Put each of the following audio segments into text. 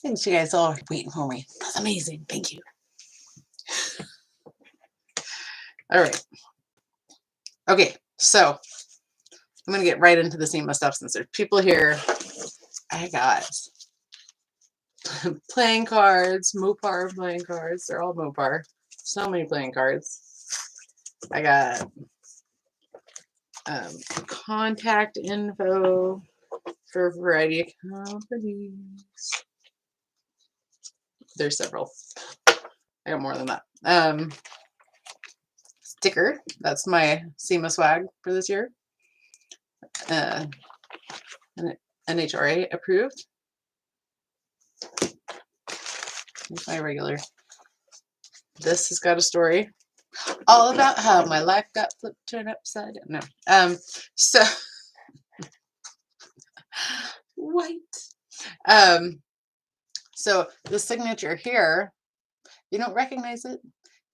Thanks, you guys all waiting for me. That's amazing. Thank you. All right. Okay, so I'm going to get right into the SEMA stuff since there's people here. I got playing cards, Mopar playing cards. They're all Mopar. So many playing cards. I got contact info for a variety of companies. There's several. I got more than that. Sticker. That's my SEMA swag for this year. NHRA approved. Here's my regular. This has got a story all about how my life got flipped, turned upside down. No. So white. So the signature here, you don't recognize it,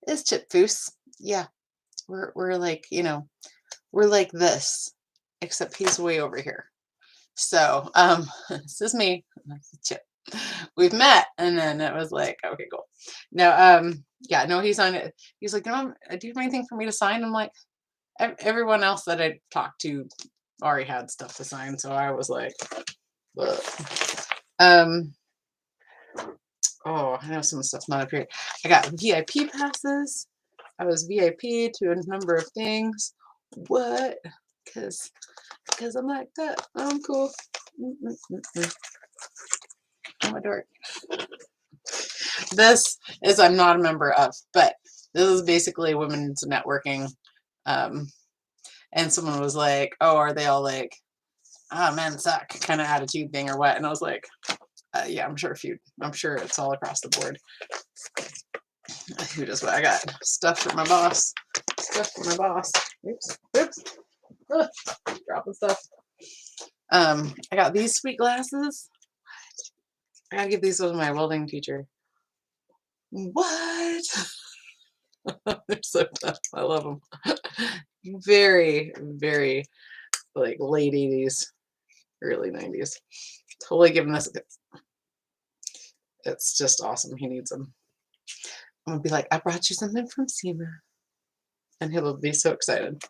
is Chip Foose. Yeah. We're like, you know, we're like this, except he's way over here. So this is me. Chip. We've met, and then it was like, okay, cool. Now, yeah, no, he's on it. He's like, no, do you have anything for me to sign? I'm like, everyone else that I talked to already had stuff to sign, so I was like, ugh. Oh, I know some of the stuff's not up here. I got VIP passes. I was VIP to a number of things. What? Because I'm like that. I'm cool. I'm a dork. This is I'm not a member of, but this is basically women's networking. And someone was like, oh, are they all like, ah, men suck kind of attitude thing or what? And I was like, yeah, I'm sure it's all across the board. Who does what? I got stuff for my boss. Stuff for my boss. Oops. Ugh, dropping stuff. I got these sweet glasses. I gotta give these to my welding teacher. What? They're so tough. I love them. Very, very like late 80s, early 90s. Totally giving this. It's just awesome. He needs them. I'm gonna be like, I brought you something from SEMA, and he'll be so excited.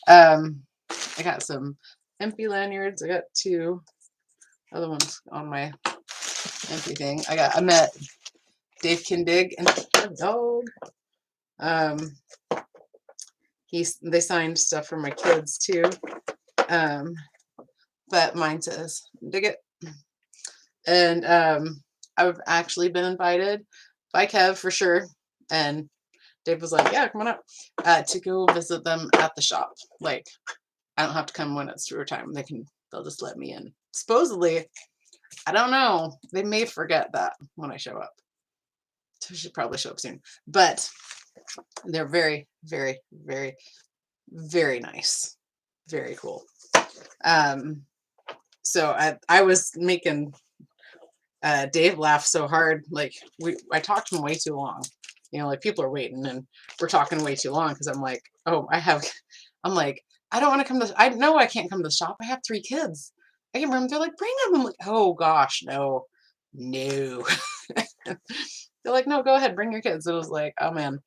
I got some empty lanyards. I got 2 other ones on my empty thing. I met Dave Kindig and the dog. They signed stuff for my kids too. But mine says dig it. And I've actually been invited by Kev for sure. And Dave was like, yeah, come on up to go visit them at the shop. Like, I don't have to come when it's through time. They'll just let me in. Supposedly, I don't know. They may forget that when I show up. So I should probably show up soon. But they're very, very, very, very nice. Very cool. So I was making Dave laugh so hard. Like I talked to him way too long. You know, like people are waiting and we're talking way too long because I'm like, oh, I'm like, I don't want to come to, I know I can't come to the shop. I have 3 kids. I can remember they're like, bring them. I'm like, oh gosh, no. They're like, no, go ahead, bring your kids. It was like, oh man,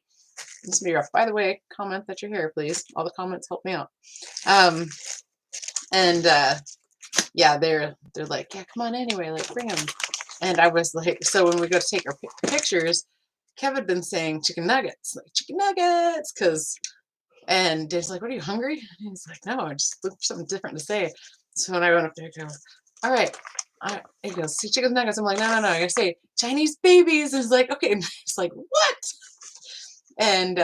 this is be rough. By the way, comment that you're here, please. All the comments help me out. Yeah, they're like, yeah, come on anyway, like bring them. And I was like, so when we go to take our pictures, Kev had been saying chicken nuggets, and Dave's like, what, are you hungry? And he's like, no, I just look for something different to say. So when I went up there, I go, all right. He goes, see chicken nuggets. I'm like, no, I gotta say Chinese babies. And he's like, okay. And he's like, what? And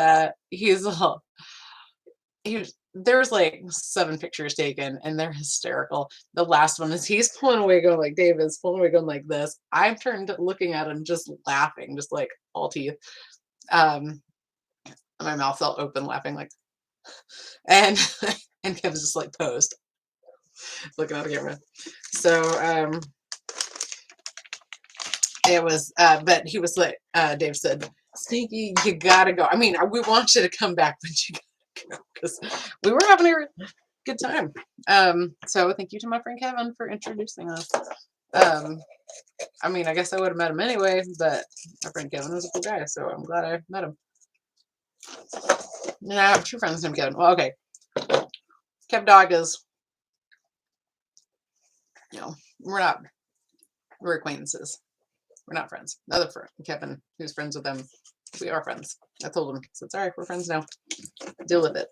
there was like 7 pictures taken and they're hysterical. The last one is he's pulling away going like Dave is pulling away going like this. I'm turned looking at him just laughing, just like all teeth. My mouth felt open laughing like, and Kevin's just like posed looking at the camera. So it was but he was like Dave said, Sneaky, you gotta go. I mean, we want you to come back, but you gotta go because we were having a good time. So thank you to my friend Kevin for introducing us. I mean, I guess I would have met him anyway, but my friend Kevin was a cool guy, so I'm glad I met him. And I have two friends named Kevin. Well, okay. Kev Dog is, we're acquaintances. We're not friends. The other friend, Kevin, who's friends with them, we are friends. I told him, so it's all right, we're friends now. Deal with it.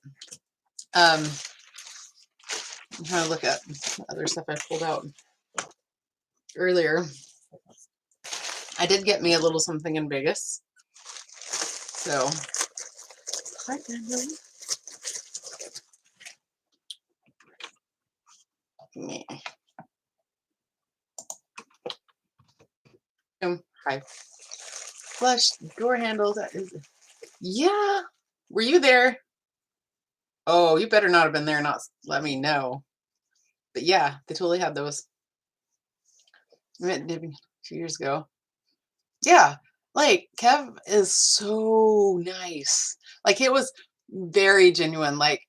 I'm trying to look at other stuff I pulled out earlier. I did get me a little something in Vegas. So, hi, Daniel. Hi. Flush door handle. That is, yeah. Were you there? Oh, you better not have been there. Not let me know. But yeah, they totally had those. I met maybe a few years ago. Yeah, like Kev is so nice. Like it was very genuine. Like,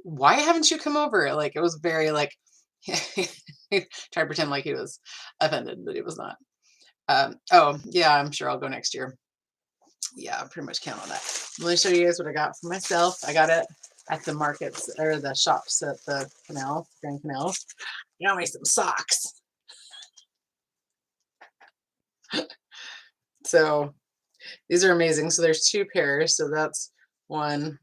why haven't you come over? Like it was very like try to pretend like he was offended, but he was not. Oh yeah, I'm sure I'll go next year. Yeah, I pretty much count on that. Let me show you guys what I got for myself. I got it at the markets or the shops at the canal, Grand Canal. Got me some socks. So these are amazing. So there's two pairs. So that's one.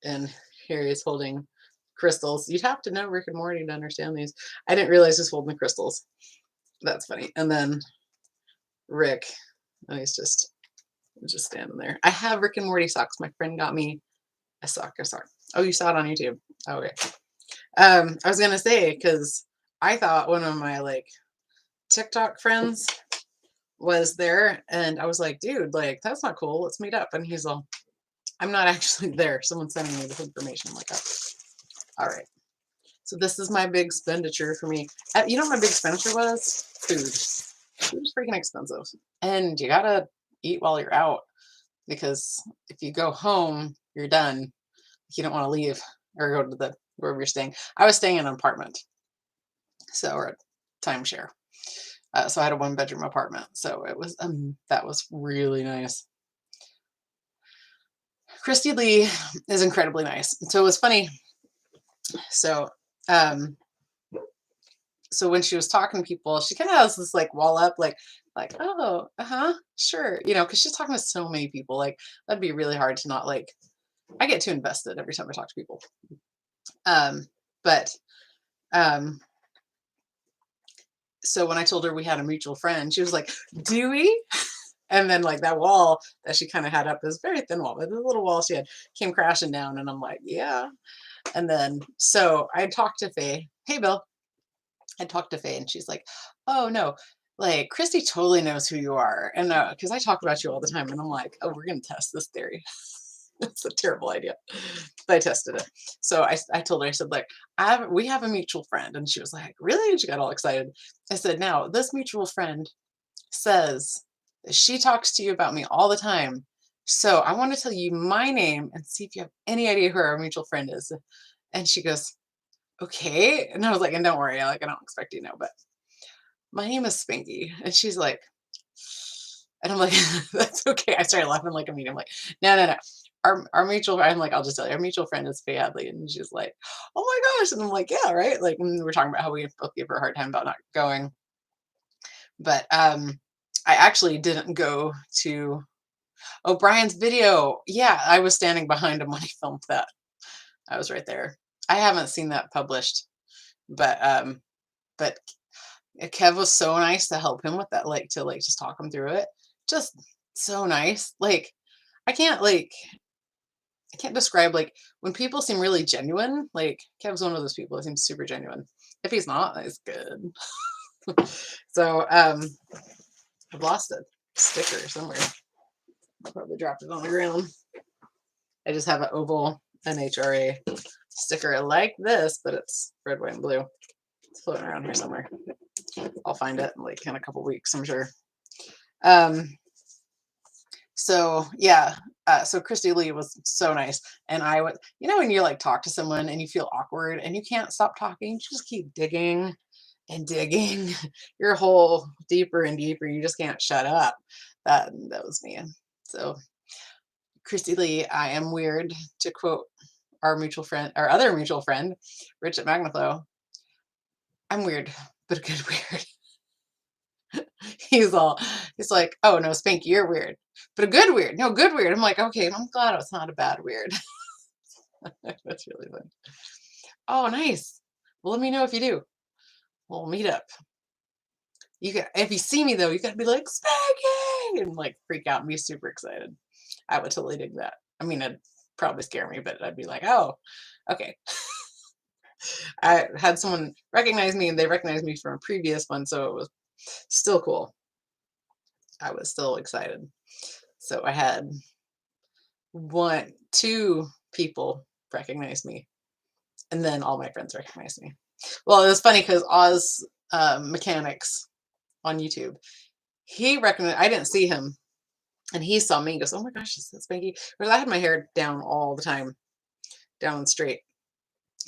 And here he's holding crystals. You'd have to know Rick and Morty to understand these. I didn't realize he's holding the crystals. That's funny. And then Rick, and he's just standing there. I have Rick and Morty socks. My friend got me a sock. Oh, you saw it on YouTube. Oh, okay. I was gonna say because I thought one of my like TikTok friends was there, and I was like, dude, like that's not cool. Let's meet up. And he's all, I'm not actually there. Someone's sending me this information. I'm like, oh, all right. So this is my big expenditure for me. You know what my big expenditure was? Food. Food is freaking expensive, and you gotta eat while you're out because if you go home, you're done. You don't want to leave or go to the wherever you're staying. I was staying in an apartment, so or a timeshare. So I had a 1-bedroom apartment. So it was that was really nice. Christy Lee is incredibly nice. So it was funny. So so when she was talking to people, she kind of has this like wall up, like oh, sure, because she's talking to so many people. Like that'd be really hard to not like. I get too invested every time I talk to people. But so when I told her we had a mutual friend, she was like, "Do we?" And then like that wall that she kind of had up, is very thin wall, but the little wall she had came crashing down, and I'm like, yeah. And then so I talked to Faye. Hey, Bill. I talked to Faye, and she's like, "Oh no, like Christy totally knows who you are," and because I talk about you all the time, and I'm like, "Oh, we're gonna test this theory." It's a terrible idea, but I tested it. So I told her, I said, like, we have a mutual friend, and she was like, "Really?" And she got all excited. I said, "Now this mutual friend says that she talks to you about me all the time. So I want to tell you my name and see if you have any idea who our mutual friend is." And she goes, "Okay." And I was like, "And don't worry, like I don't expect you to know, but my name is Spanky." And she's like, and I'm like, "That's okay." I started laughing like a mean. I'm like, no. Our mutual, I'm like, I'll just tell you, our mutual friend is Faye Hadley. And she's like, "Oh my gosh." And I'm like, "Yeah, right." Like we're talking about how we both gave her a hard time about not going. But I actually didn't go to O'Brien's video. Yeah, I was standing behind him when he filmed that. I was right there. I haven't seen that published, but Kev was so nice to help him with that, like to like just talk him through it. Just so nice. Like I can't like I can't describe like when people seem really genuine. Like Kev's one of those people that seems super genuine. If he's not, it's good. So I've lost a sticker somewhere. I probably dropped it on the ground. I just have an oval NHRA sticker like this, but it's red, white, and blue. It's floating around here somewhere. I'll find it in like in a couple weeks, I'm sure. So yeah, so Christy Lee was so nice, and I was, when you like talk to someone and you feel awkward and you can't stop talking, you just keep digging, and digging your hole deeper and deeper. You just can't shut up. That was me. So, Christy Lee, I am weird, to quote our mutual friend, our other mutual friend, Rich at Magnaflow. I'm weird, but a good weird. He's like, oh no, Spanky, you're weird, but a good weird. No, good weird. I'm like, okay, I'm glad it's not a bad weird. That's really fun. Oh, nice. Well, let me know if you do. We'll meet up. If you see me though, you gotta be like Spanky and like freak out and be super excited. I would totally dig that. I mean, it'd probably scare me, but I'd be like, oh, okay. I had someone recognize me and they recognized me from a previous one, so it was still cool. I was still excited. So I had two people recognize me, and then all my friends recognized me. Well, it was funny because Oz Mechanics on YouTube, he recognized, I didn't see him, and he saw me and goes, oh my gosh, is that Spanky? Because I had my hair down all the time, down straight,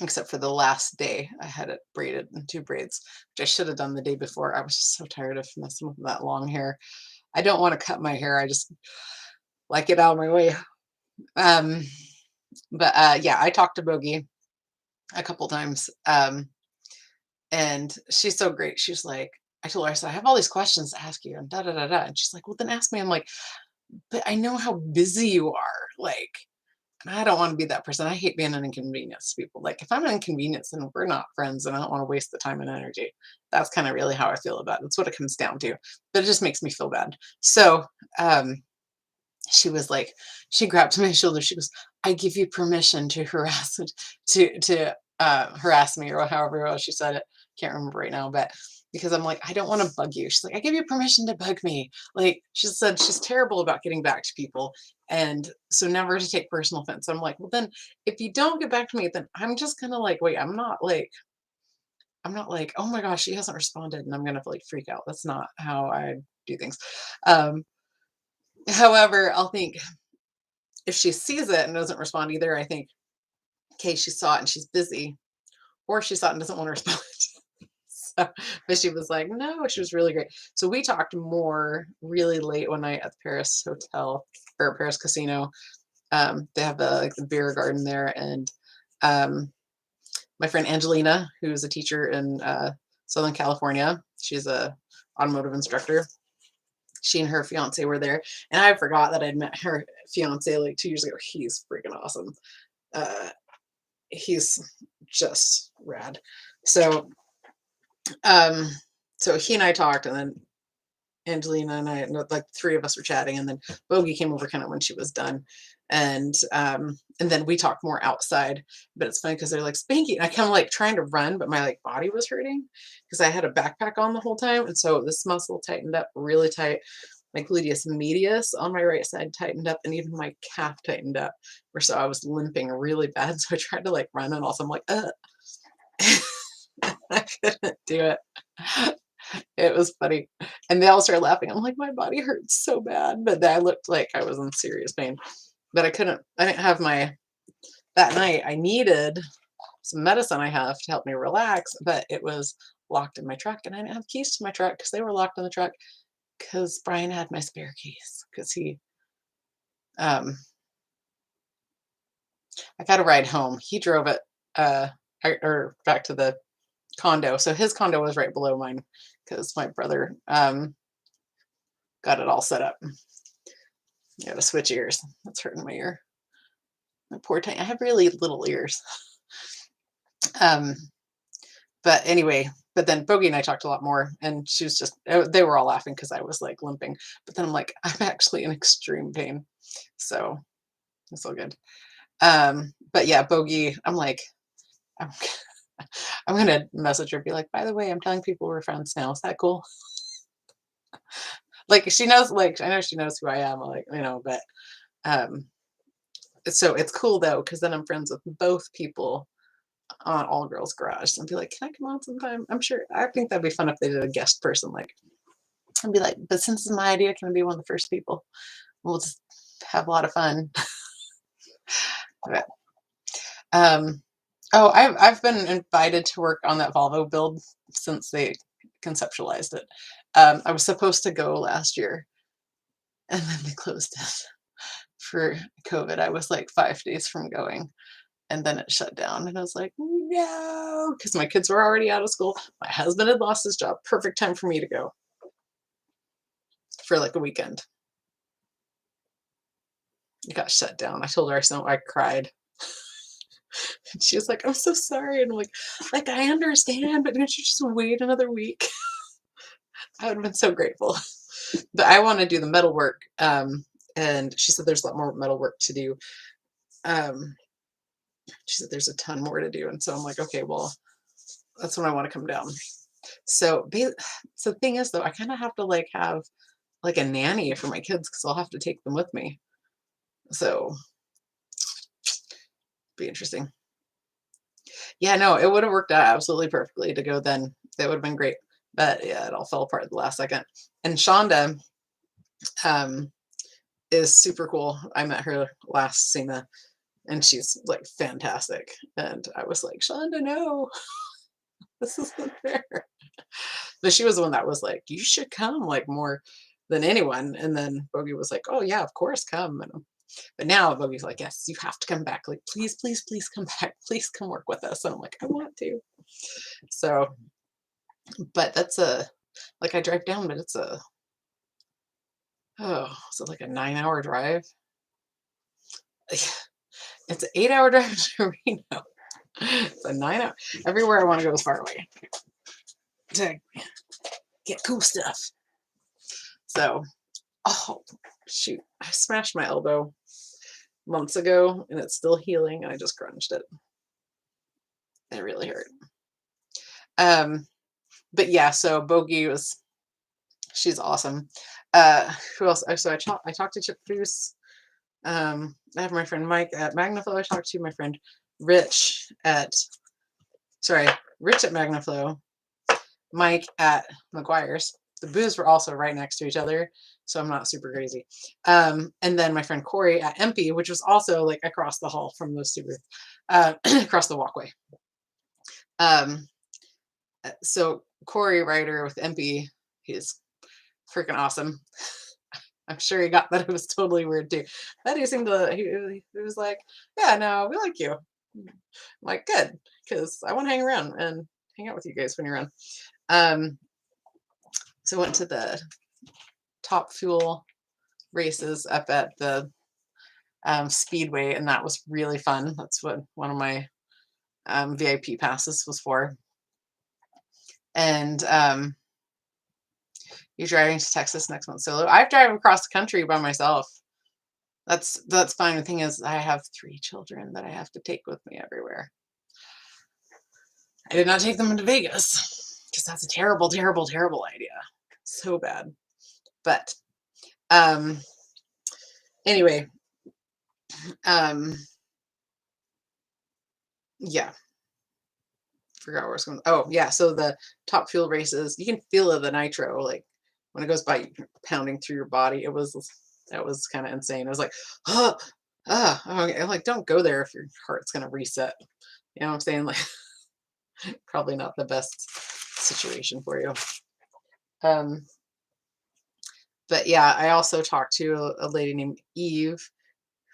except for the last day. I had it braided in 2 braids, which I should have done the day before. I was just so tired of messing with that long hair. I don't want to cut my hair. I just like it out of my way. Yeah, I talked to Bogey a couple times. And she's so great. She's like, I told her, I said, I have all these questions to ask you and da da da da. And she's like, well, then ask me. I'm like, but I know how busy you are. Like, and I don't want to be that person. I hate being an inconvenience to people. Like, if I'm an inconvenience, then we're not friends, and I don't want to waste the time and energy. That's kind of really how I feel about it. That's what it comes down to. But it just makes me feel bad. So she was like, she grabbed my shoulder. She goes, I give you permission to harass harass me, or however else she said it. Can't remember right now, but because I'm like, I don't want to bug you. She's like, I give you permission to bug me. Like, she said she's terrible about getting back to people. And so never to take personal offense. I'm like, well, then if you don't get back to me, then I'm just gonna like, wait, I'm not like, oh my gosh, she hasn't responded and I'm gonna like freak out. That's not how I do things. However, I'll think if she sees it and doesn't respond either, I think, okay, she saw it and she's busy, or she saw it and doesn't want to respond. So, but she was like, no, she was really great. So we talked more really late one night at the Paris Hotel or Paris Casino. They have the beer garden there, and my friend Angelina, who's a teacher in Southern California, she's a automotive instructor. She and her fiance were there, and I forgot that I'd met her fiance like 2 years ago. He's freaking awesome. He's just rad. So so he and I talked, and then Angelina and I, like 3 of us were chatting, and then Bogey came over kind of when she was done, and then we talked more outside. But it's funny because they're like Spanky, and I kind of like trying to run, but my like body was hurting because I had a backpack on the whole time, and so this muscle tightened up really tight. My gluteus medius on my right side tightened up, and even my calf tightened up, where so I was limping really bad. So I tried to like run, and also I'm like, I couldn't do it. It was funny. And they all started laughing. I'm like, my body hurts so bad. But I looked like I was in serious pain. But I didn't have that night I needed some medicine I have to help me relax, but it was locked in my truck, and I didn't have keys to my truck because they were locked in the truck because Brian had my spare keys because I got a ride home. He drove it or back to the condo. So his condo was right below mine because my brother got it all set up. You gotta switch ears. That's hurting my ear. My poor tiny. I have really little ears. But anyway, but then Bogey and I talked a lot more, and she was just, they were all laughing because I was like limping. But then I'm like, I'm actually in extreme pain. So it's all good. But yeah, Bogey, I'm like, I'm gonna message her, be like, by the way, I'm telling people we're friends now. Is that cool? Like she knows, like I know she knows who I am, like, but so it's cool though, because then I'm friends with both people on All Girls Garage, and be like, can I come on sometime? I think that'd be fun if they did a guest person, like, and be like, but since it's my idea, can I be one of the first people? We'll just have a lot of fun. But, Oh, I've been invited to work on that Volvo build since they conceptualized it. I was supposed to go last year, and then they closed it for COVID. I was like 5 days from going, and then it shut down. And I was like, no, because my kids were already out of school. My husband had lost his job. Perfect time for me to go for like a weekend. It got shut down. I told her I cried. And she was like, I'm so sorry. And I'm like, I understand, but don't you just wait another week? I would have been so grateful. But I want to do the metal work. And she said there's a lot more metal work to do. She said there's a ton more to do. And so I'm like, okay, well, that's when I want to come down. So the thing is, though, I kind of have to like have like a nanny for my kids because I'll have to take them with me. So be interesting. Yeah, no, it would have worked out absolutely perfectly to go then. That would have been great. But yeah, it all fell apart at the last second. And Shonda is super cool. I met her last SEMA and she's like fantastic. And I was like, Shonda, no, this isn't fair. But she was the one that was like, you should come like more than anyone. And then Bogey was like, oh yeah, of course, come. But now Bogey's like, yes, you have to come back. Like, please, please, please come back. Please come work with us. And I'm like, I want to. So, but that's like I drive down, but it's so like a 9-hour drive. It's an 8-hour drive to Reno. It's a 9-hour. Everywhere I want to go is far away to get cool stuff. So, oh shoot, I smashed my elbow months ago and it's still healing and I just crunched it. It really hurt. But yeah, so Bogey she's awesome. Who else? So I talked to Chip Foose. I have my friend Mike at Magnaflow. I talked to my friend Rich at Magnaflow, Mike at McGuire's. The booths were also right next to each other, so I'm not super crazy. And then my friend Corey at MP, which was also like across the hall from those two booths, across the walkway. So Corey Ryder with MP, he's freaking awesome. I'm sure he got that it was totally weird too. But he seemed to, he was like, yeah, no, we like you. I'm like, good, because I want to hang around and hang out with you guys when you're around. So I went to the Top Fuel races up at the Speedway, and that was really fun. That's what one of my VIP passes was for. And you're driving to Texas next month solo. I've driven across the country by myself. That's fine. The thing is, I have 3 children that I have to take with me everywhere. I did not take them into Vegas because that's a terrible, terrible, terrible idea. So bad. But anyway, yeah. Forgot where I was going. Oh yeah, so the Top Fuel races, you can feel the nitro like when it goes by pounding through your body. That was kind of insane. It was like, okay. I'm like, don't go there if your heart's gonna reset. You know what I'm saying? Like, probably not the best situation for you. But yeah, I also talked to a lady named Eve,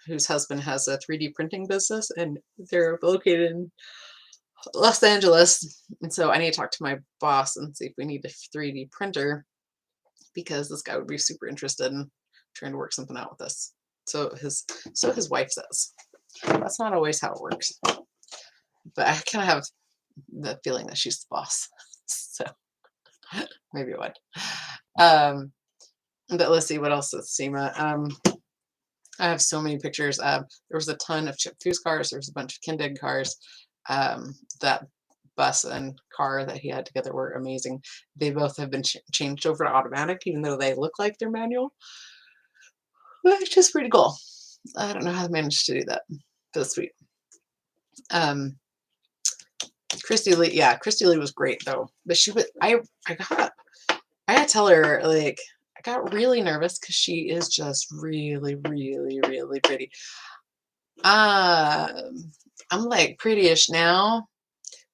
whose husband has a 3D printing business, and they're located in Los Angeles. And so I need to talk to my boss and see if we need a 3D printer because this guy would be super interested in trying to work something out with us. So his wife says. That's not always how it works. But I kind of have the feeling that she's the boss. So maybe it would. But let's see what else is SEMA. I have so many pictures. There was a ton of Chip Foose cars. There was a bunch of Kindig cars. That bus and car that he had together were amazing. They both have been changed over to automatic, even though they look like they're manual. But it's just pretty cool. I don't know how they managed to do that. But it's sweet. Christy Lee was great though. But I had to tell her, like, I got really nervous because she is just really, really, really pretty. I'm like prettyish now,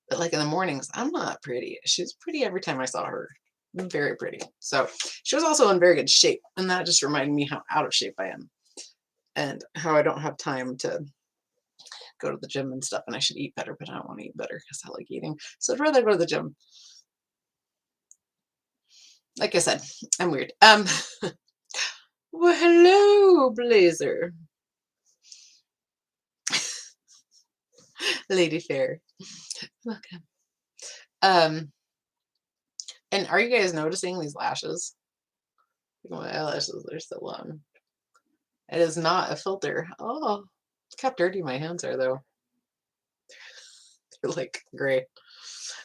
but like in the mornings, I'm not pretty. She's pretty every time I saw her. Very pretty. So she was also in very good shape. And that just reminded me how out of shape I am and how I don't have time to go to the gym and stuff. And I should eat better, but I don't want to eat better because I like eating. So I'd rather go to the gym. Like I said, I'm weird. Well, hello, Blazer. Lady Fair. Welcome. And are you guys noticing these lashes? My eyelashes are so long. It is not a filter. Oh, look how dirty my hands are, though. They're like gray.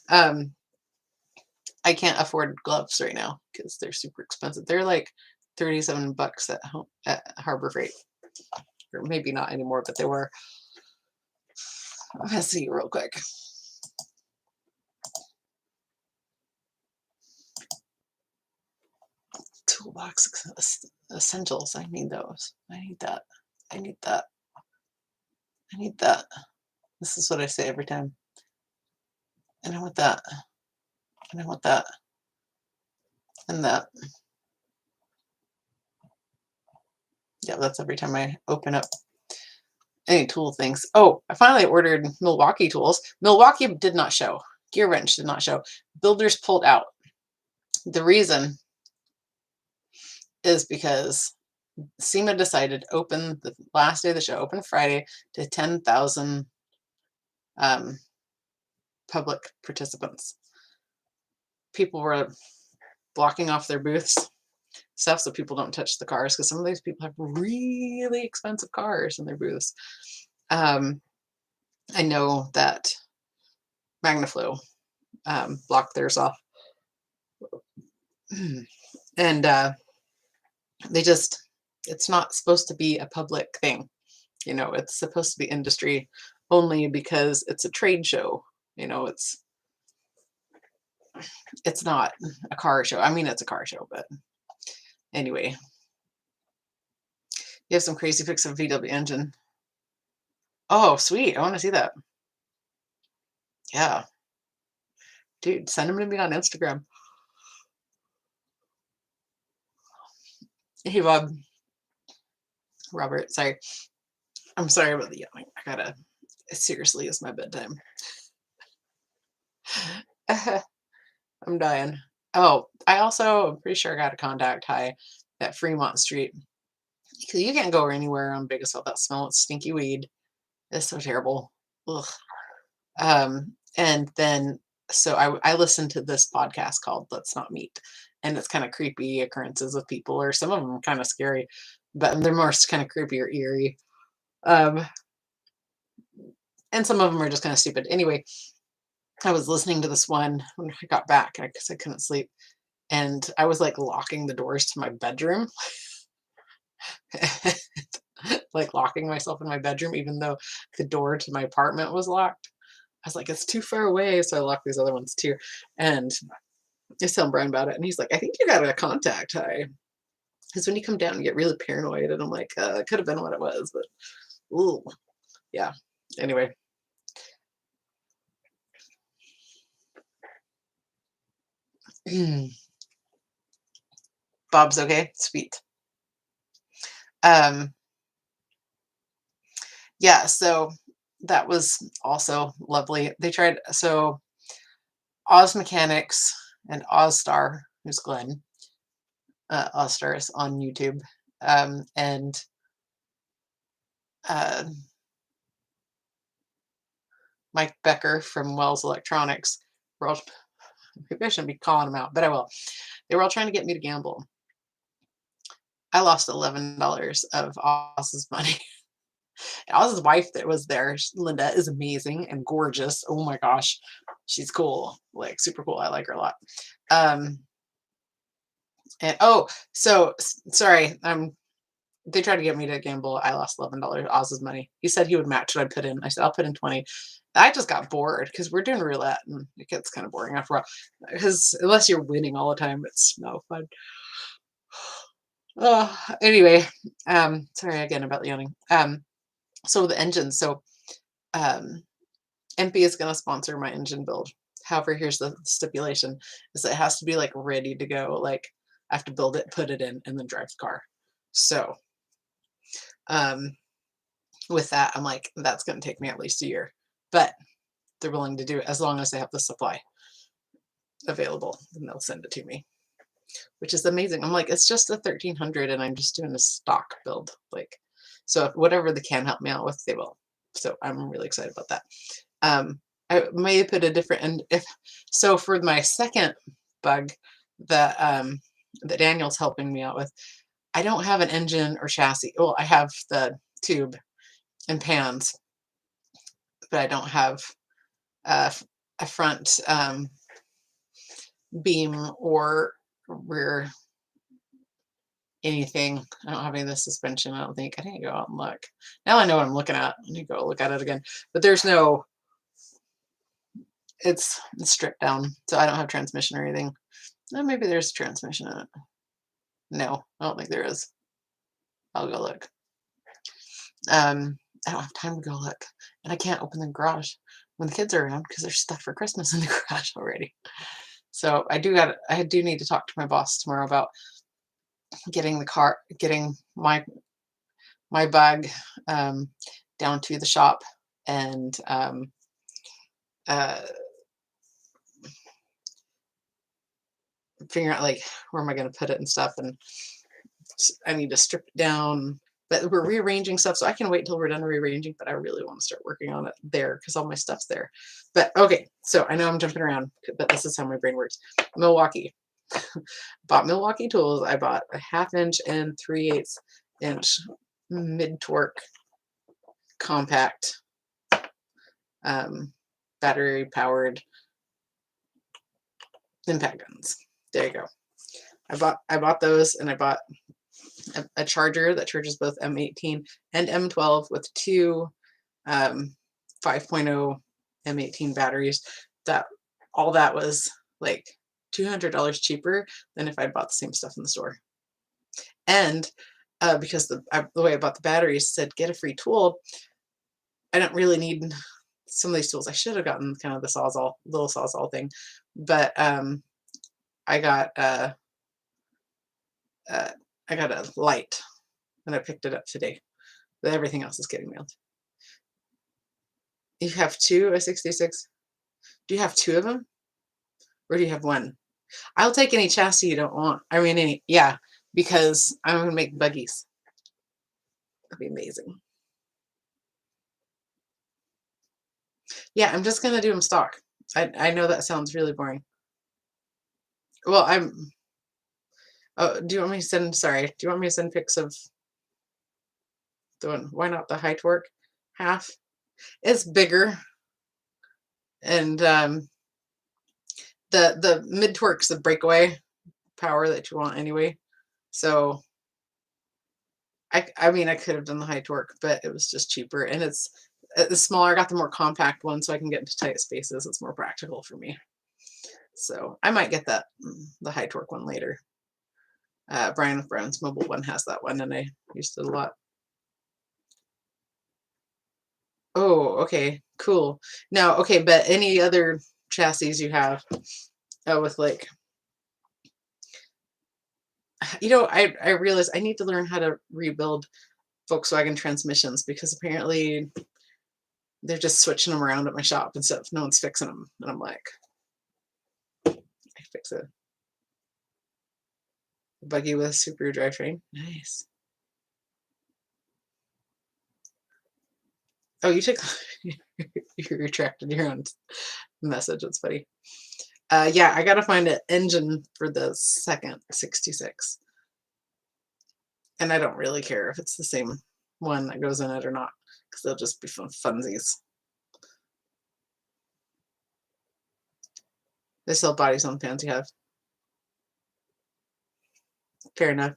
I can't afford gloves right now because they're super expensive. They're like $37 at home at Harbor Freight, or maybe not anymore, but they were. I'm gonna see real quick. Toolbox essentials. I need those. I need that. I need that. I need that. This is what I say every time. And I want that. And I want that. And that. Yeah, that's every time I open up any tool things. Oh, I finally ordered Milwaukee tools. Milwaukee did not show. Gearwrench did not show. Builders pulled out. The reason is because SEMA decided open the last day of the show, open Friday to 10,000 public participants. People were blocking off their booths, stuff so people don't touch the cars because some of these people have really expensive cars in their booths. I know that MagnaFlow blocked theirs off. And they just, it's not supposed to be a public thing. You know, it's supposed to be industry only because it's a trade show. You know, it's not a car show. I mean, it's a car show, but anyway. You have some crazy pics of VW engine. Oh, sweet. I want to see that. Yeah. Dude, send them to me on Instagram. Hey, Bob. Robert, sorry. I'm sorry about the yelling. Seriously, it's my bedtime. I'm dying. Oh, I'm pretty sure I got a contact high at Fremont Street. Because you can't go anywhere on Vegas without that smell. It's stinky weed. It's so terrible. Ugh. And then, so I listened to this podcast called Let's Not Meet. And it's kind of creepy occurrences of people, or some of them are kind of scary, but they're more kind of creepy or eerie. And some of them are just kind of stupid. Anyway, I was listening to this one when I got back because I couldn't sleep. And I was like locking the doors to my bedroom. Like locking myself in my bedroom, even though the door to my apartment was locked. I was like, it's too far away. So I locked these other ones too. And I was telling Brian about it. And he's like, I think you got a contact high. Because when you come down, you get really paranoid. And I'm like, it could have been what it was. But, ooh, yeah. Anyway. Bob's okay? Sweet. Yeah, so that was also lovely. They tried, so Oz Mechanics and Ozstar, who's Glenn, Ozstar is on YouTube, and Mike Becker from Wells Electronics. Maybe I shouldn't be calling them out, but I will. They were all trying to get me to gamble. I lost $11 of Oz's money. Oz's wife that was there, Linda, is amazing and gorgeous. Oh my gosh, she's cool, like super cool. I like her a lot. And oh, so sorry, they tried to get me to gamble. I lost $11 Oz's money. He said he would match what I put in. I said I'll put in 20. I just got bored because we're doing roulette and it gets kind of boring after a while. Because unless you're winning all the time, it's no fun. Anyway, sorry again about the yawning. So the engines. So MP is going to sponsor my engine build. However, here's the stipulation: is it has to be like ready to go. Like I have to build it, put it in, and then drive the car. So with that, I'm like, that's going to take me at least a year. But they're willing to do it as long as they have the supply available, and they'll send it to me, which is amazing. I'm like, it's just a 1300, and I'm just doing a stock build. Like, so whatever they can help me out with, they will. So I'm really excited about that. I may put a different, and if so, for my second bug that that Daniel's helping me out with, I don't have an engine or chassis. Well, I have the tube and pans, but I don't have a front beam or rear anything. I don't have any of the suspension. I don't think. I need to go out and look. Now I know what I'm looking at. I need to go look at it again. But there's no. It's stripped down, so I don't have transmission or anything. Maybe there's transmission in it. No, I don't think there is. I'll go look. I don't have time to go look, and I can't open the garage when the kids are around because there's stuff for Christmas in the garage already. So I do need to talk to my boss tomorrow about getting my bug down to the shop and figure out like where am I going to put it and stuff, and I need to strip it down. But we're rearranging stuff, so I can wait until we're done rearranging, but I really want to start working on it there because all my stuff's there. But okay, so I know I'm jumping around, but this is how my brain works. Milwaukee. Bought Milwaukee tools. I bought a 1/2 inch and 3/8 inch mid-torque compact battery powered impact guns. There you go. I bought those, and I bought a charger that charges both M18 and M12 with two 5.0 M18 batteries. All that was like $200 cheaper than if I'd bought the same stuff in the store. And because the way I bought the batteries said get a free tool, I don't really need some of these tools. I should have gotten kind of the little sawzall thing, but I got a light, and I picked it up today. But everything else is getting mailed. You have two, a 66? Do you have two of them? Or do you have one? I'll take any chassis you don't want. I mean, yeah, because I'm going to make buggies. That'd be amazing. Yeah, I'm just going to do them stock. I know that sounds really boring. Well, oh, do you want me to send pics of the one? Why not the high torque half? It's bigger, and the mid torque's the breakaway power that you want anyway. So I mean, I could have done the high torque, but it was just cheaper, and it's smaller. I got the more compact one, so I can get into tight spaces. It's more practical for me. So I might get the high torque one later. Brian with Brown's Mobile one has that one, and I used it a lot. Oh, okay, cool. Now, okay, but any other chassis you have with like, I realize I need to learn how to rebuild Volkswagen transmissions because apparently they're just switching them around at my shop and stuff. No one's fixing them, and I'm like, I fix it. Buggy with super drivetrain, nice. Oh, you retracted your own message. That's funny. Yeah, I gotta find an engine for the second 66. And I don't really care if it's the same one that goes in it or not, because they'll just be funsies. They sell bodies on the pans you have. Fair enough.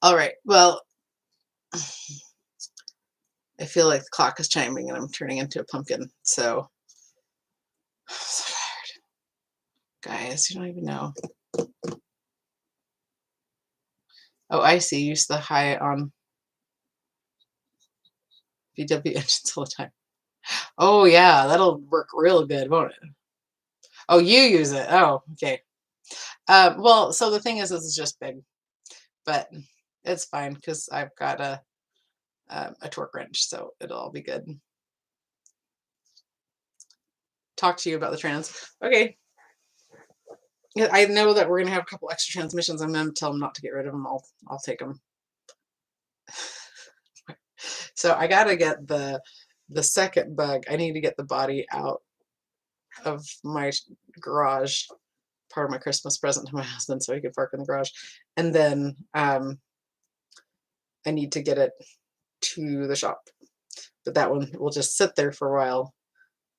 All right, well, I feel like the clock is chiming and I'm turning into a pumpkin, so I'm so tired. Guys, you don't even know. Oh, I see. Use the high on. VW engines all the time. Oh yeah, that'll work real good, won't it? Oh, you use it. Oh, okay. Well, so the thing is, it's just big, but it's fine because I've got a torque wrench, so it'll all be good. Talk to you about the trans. Okay. Yeah, I know that we're gonna have a couple extra transmissions. I'm gonna tell them not to get rid of them. I'll take them. So I gotta get the second bug. I need to get the body out of my garage. Part of my Christmas present to my husband, so he could park in the garage, and then I need to get it to the shop. But that one will just sit there for a while.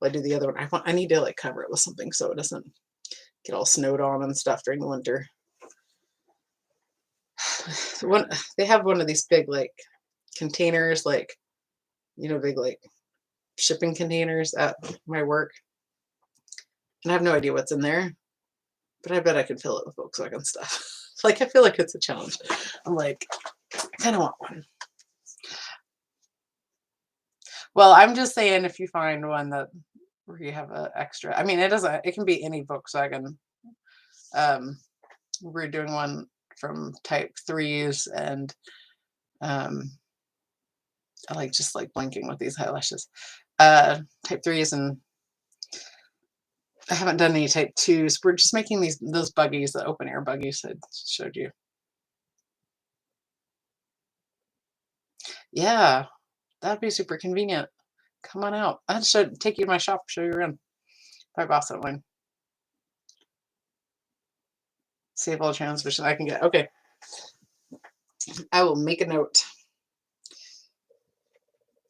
I do the other one. I need to like cover it with something so it doesn't get all snowed on and stuff during the winter. They have one of these big like containers, like big like shipping containers at my work, and I have no idea what's in there, but I bet I could fill it with Volkswagen stuff. Like I feel like it's a challenge. I'm like, I kind of want one. Well, I'm just saying if you find one that where you have an extra. I mean, it can be any Volkswagen. We're doing one from Type 3s, and I like just like blinking with these eyelashes. Type 3s, and I haven't done any Type 2s. We're just making those buggies, the open air buggies I showed you. Yeah, that'd be super convenient. Come on out. I should take you to my shop, show you around. My boss don't mind. Save all transmission I can get. Okay. I will make a note.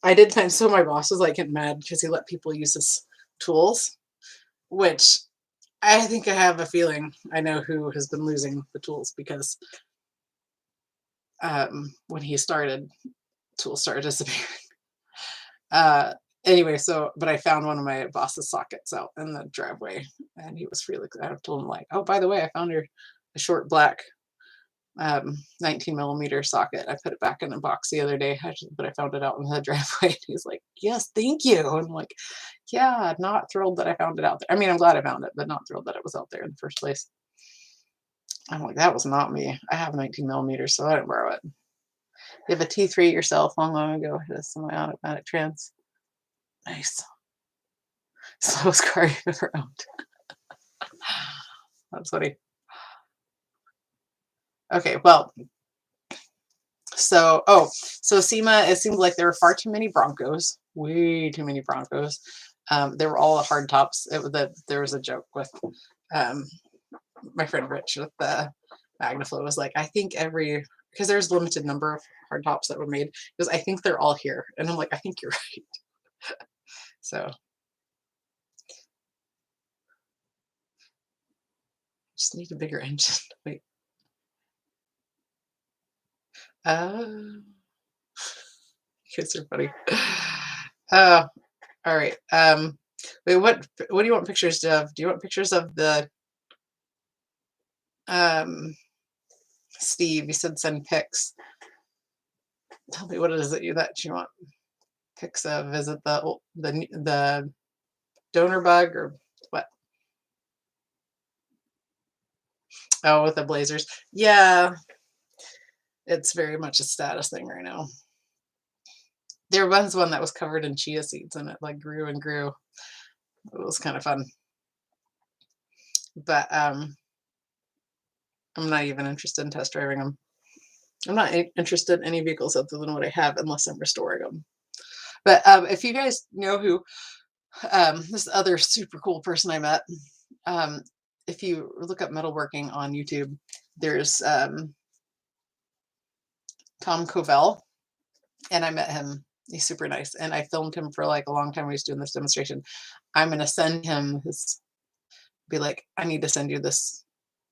I did find my boss was like getting mad because he let people use his tools, which I think I have a feeling I know who has been losing the tools because when he started, tools started disappearing. Anyway, but I found one of my boss's sockets out in the driveway, and he was really excited. I told him like, oh, by the way, I found a short black 19mm socket. I put it back in the box the other day, but I found it out in the driveway. He's like, yes, thank you. And I'm like, yeah, not thrilled that I found it out there. I mean, I'm glad I found it, but not thrilled that it was out there in the first place. I'm like, that was not me. I have 19mm, so I didn't borrow it. You have a T3 yourself long ago. It is semi-automatic trans. Nice. Slowest car you've ever owned. That's funny. Okay, well, so SEMA, it seemed like there were far too many Broncos, way too many Broncos. They were all hard tops. There was a joke with my friend Rich with the Magnaflow was like, I think because there's a limited number of hard tops that were made, because I think they're all here. And I'm like, I think you're right. So just need a bigger engine. Wait. You guys are funny. All right. Wait, what do you want pictures of? Do you want pictures of the Steve? You said send pics. Tell me what it is that you want pics of. Is it the donor bug or what? Oh, with the blazers. Yeah, it's very much a status thing right now. There was one that was covered in chia seeds, and it like grew and grew. It was kind of fun. But I'm not even interested in test driving them. I'm not interested in any vehicles other than what I have unless I'm restoring them. But if you guys know who this other super cool person I met, if you look up metalworking on YouTube, there's Tom Covell, and I met him. He's super nice, and I filmed him for like a long time when he was doing this demonstration. I'm gonna send him be like, I need to send you this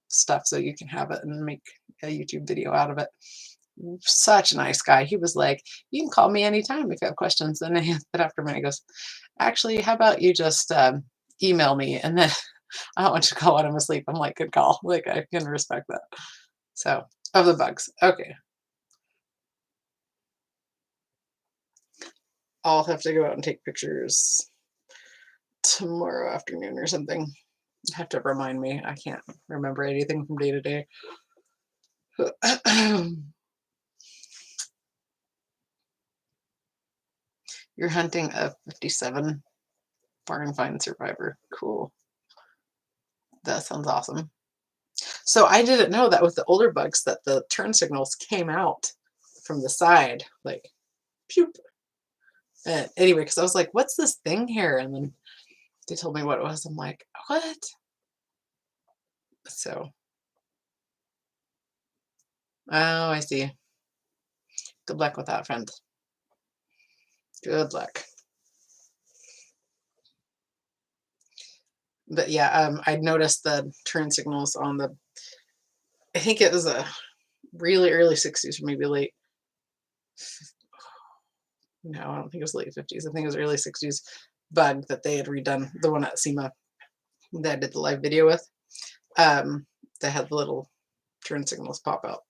stuff so you can have it and make a YouTube video out of it. Such a nice guy. He was like, you can call me anytime if you have questions. And then after a minute, he goes, actually, how about you just email me, and then I don't want you to call when I'm asleep. I'm like, good call. Like, I can respect that. So, of the bugs. Okay. I'll have to go out and take pictures tomorrow afternoon or something. You have to remind me. I can't remember anything from day to day. You're hunting a 57 barn find survivor. Cool. That sounds awesome. So I didn't know that with the older bugs that the turn signals came out from the side, like, pew. And anyway, because I was like, what's this thing here? And then they told me what it was. I'm like, what? So, oh, I see. Good luck with that, friend. Good luck. But yeah, I noticed the turn signals on the, I think it was a really early 60s or maybe late. No, I don't think it was late 50s. I think it was early 60s bug that they had redone, the one at SEMA that I did the live video with. That had the little turn signals pop out.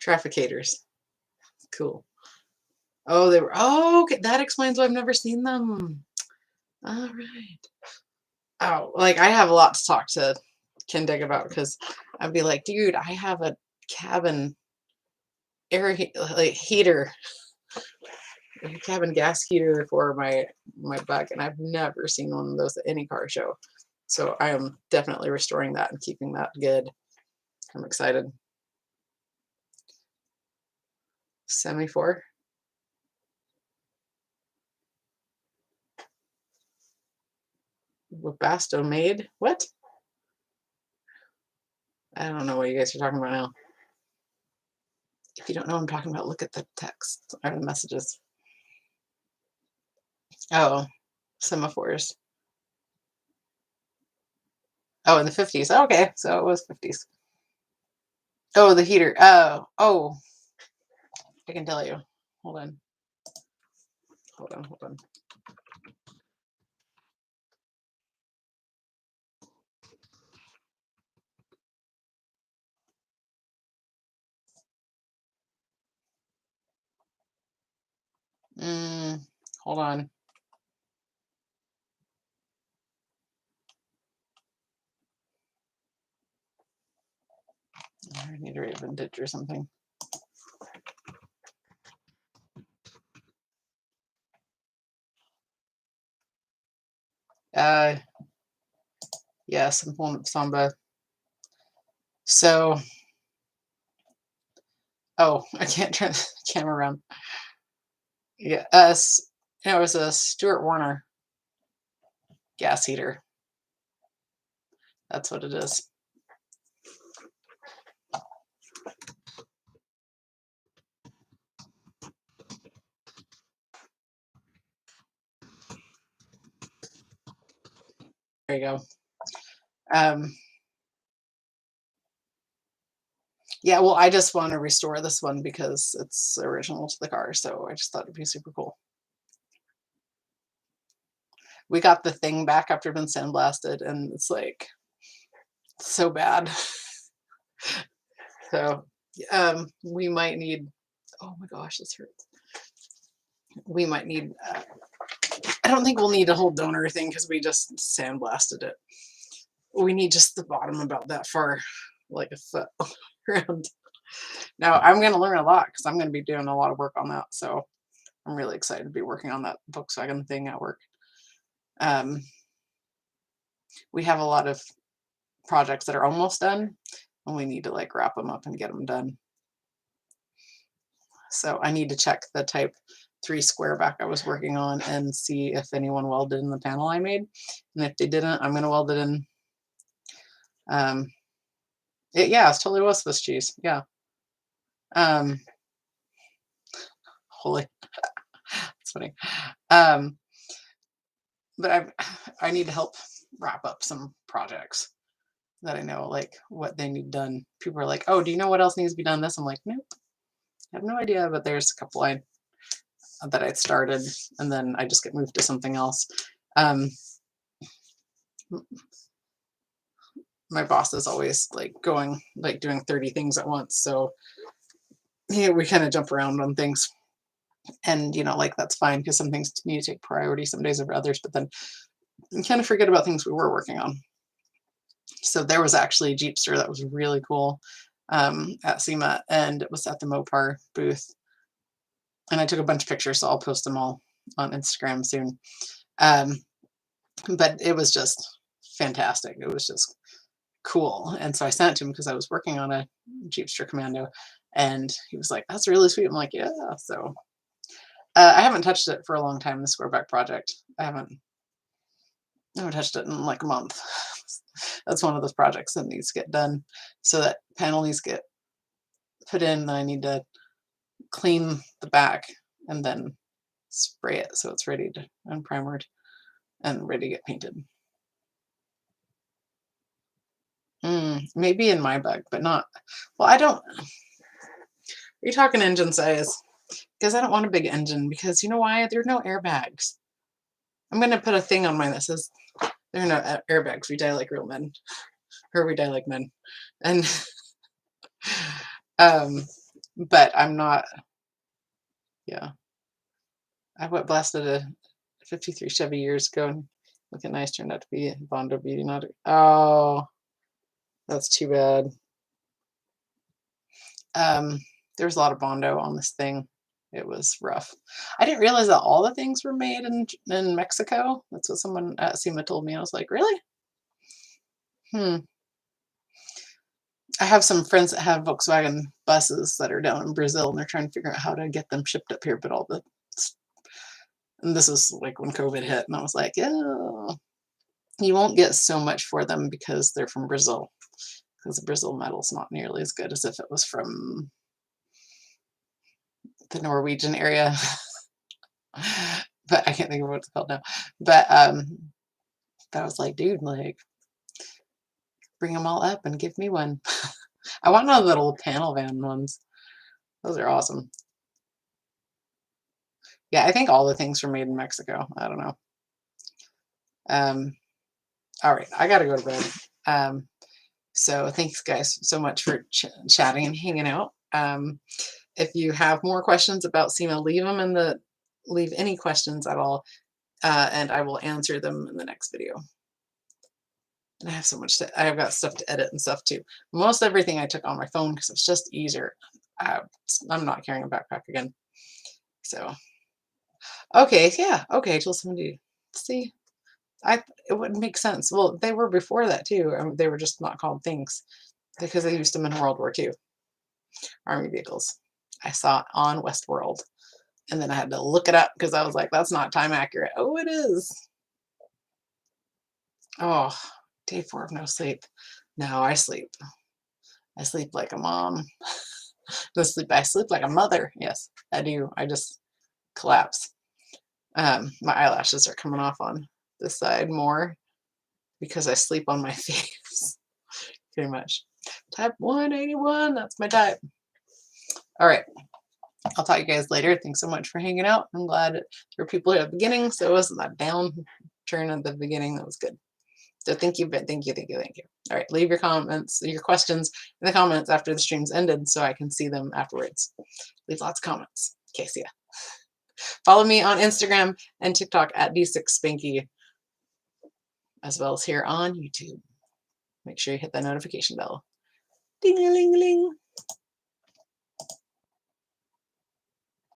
Trafficators. Cool. Oh, they were, oh, okay. That explains why I've never seen them. All right. Oh, like I have a lot to talk to Kendig about because I'd be like, dude, I have a cabin air heater, a cabin gas heater for my bug, and I've never seen one of those at any car show. So I am definitely restoring that and keeping that good. I'm excited. Semi 4. Webasto made? What? I don't know what you guys are talking about now. If you don't know what I'm talking about, look at the text or the messages. Oh, semaphores. Oh, in the 50s. Oh, okay, so it was 50s. Oh, the heater. Oh, I can tell you. Hold on. Hold on, hold on. Hold on. I need to write vintage or something. Yeah, some form of samba. So, oh, I can't turn the camera around. Yeah, it was a Stuart Warner gas heater. That's what it is. There you go. Yeah, well, I just want to restore this one because it's original to the car, so I just thought it'd be super cool. We got the thing back after been sandblasted, and it's like so bad. So, we might need. Oh my gosh, this hurts. We might need. I don't think we'll need a whole donor thing because we just sandblasted it. We need just the bottom about that far, like a foot around. Now I'm going to learn a lot because I'm going to be doing a lot of work on that. So I'm really excited to be working on that Volkswagen thing at work. We have a lot of projects that are almost done, and we need to like wrap them up and get them done. So I need to check the Type 3 square back I was working on and see if anyone welded in the panel I made. And if they didn't, I'm going to weld it in. Yeah, it totally was Swiss cheese. Yeah. Holy, that's funny. But I need to help wrap up some projects that I know like what they need done. People are like, oh, do you know what else needs to be done? This I'm like, nope, I have no idea. But there's a couple that I started, and then I just get moved to something else. My boss is always like doing 30 things at once, so yeah, we kind of jump around on things. And, like that's fine because some things need to take priority some days over others, but then you kind of forget about things we were working on. So there was actually a Jeepster that was really cool at SEMA, and it was at the Mopar booth. And I took a bunch of pictures, so I'll post them all on Instagram soon. Um, but it was just fantastic. It was just cool. And so I sent it to him because I was working on a Jeepster Commando, and he was like, "That's really sweet." I'm like, "Yeah." So I haven't touched it for a long time. The Squareback project. I haven't touched it in like a month. That's one of those projects that needs to get done. So that panel needs to get put in. I need to clean the back and then spray it so it's ready to and primered and ready to get painted. Maybe in my bug, but not. Well, I don't. Are you talking engine size? Because I don't want a big engine. Because you know why? There are no airbags. I'm going to put a thing on mine that says there are no airbags. We die like real men, or we die like men. And but I'm not. Yeah, I went blasted a 53 Chevy years ago, and looking nice turned out to be a Bondo Beauty. Not. Oh, that's too bad. There was a lot of Bondo on this thing. It was rough. I didn't realize that all the things were made in Mexico. That's what someone at SEMA told me. I was like, really? I have some friends that have Volkswagen buses that are down in Brazil, and they're trying to figure out how to get them shipped up here. But and this was like when COVID hit, and I was like, yeah, you won't get so much for them because they're from Brazil. Because the Brazil metal's not nearly as good as if it was from the Norwegian area. But I can't think of what it's called now. But I was like, dude, like, bring them all up and give me one. I want one of the little panel van ones. Those are awesome. Yeah, I think all the things were made in Mexico. I don't know. All right, I gotta go to bed. So thanks guys so much for chatting and hanging out. If you have more questions about SEMA, leave any questions at all, and I will answer them in the next video. And I have so much I've got stuff to edit and stuff too. Most everything I took on my phone because it's just easier. I'm not carrying a backpack again. So, okay, yeah, okay, till somebody see. It wouldn't make sense. Well, they were before that too. They were just not called things because they used them in World War II. Army vehicles. I saw it on Westworld, and then I had to look it up because I was like, that's not time accurate. Oh, it is. Oh, day 4 of no sleep. No, I sleep. I sleep like a mom. I sleep like a mother. Yes, I do. I just collapse. My eyelashes are coming off on this side more because I sleep on my face. Pretty much. Type 181, that's my type. All right. I'll talk to you guys later. Thanks so much for hanging out. I'm glad there were people here at the beginning, so it wasn't that downturn at the beginning. That was good. So thank you. All right, leave your comments, your questions in the comments after the stream's ended so I can see them afterwards. Leave lots of comments. Okay, see ya. Follow me on Instagram and TikTok at D6Spanky, as well as here on YouTube. Make sure you hit that notification bell. Ding-a-ling-a-ling.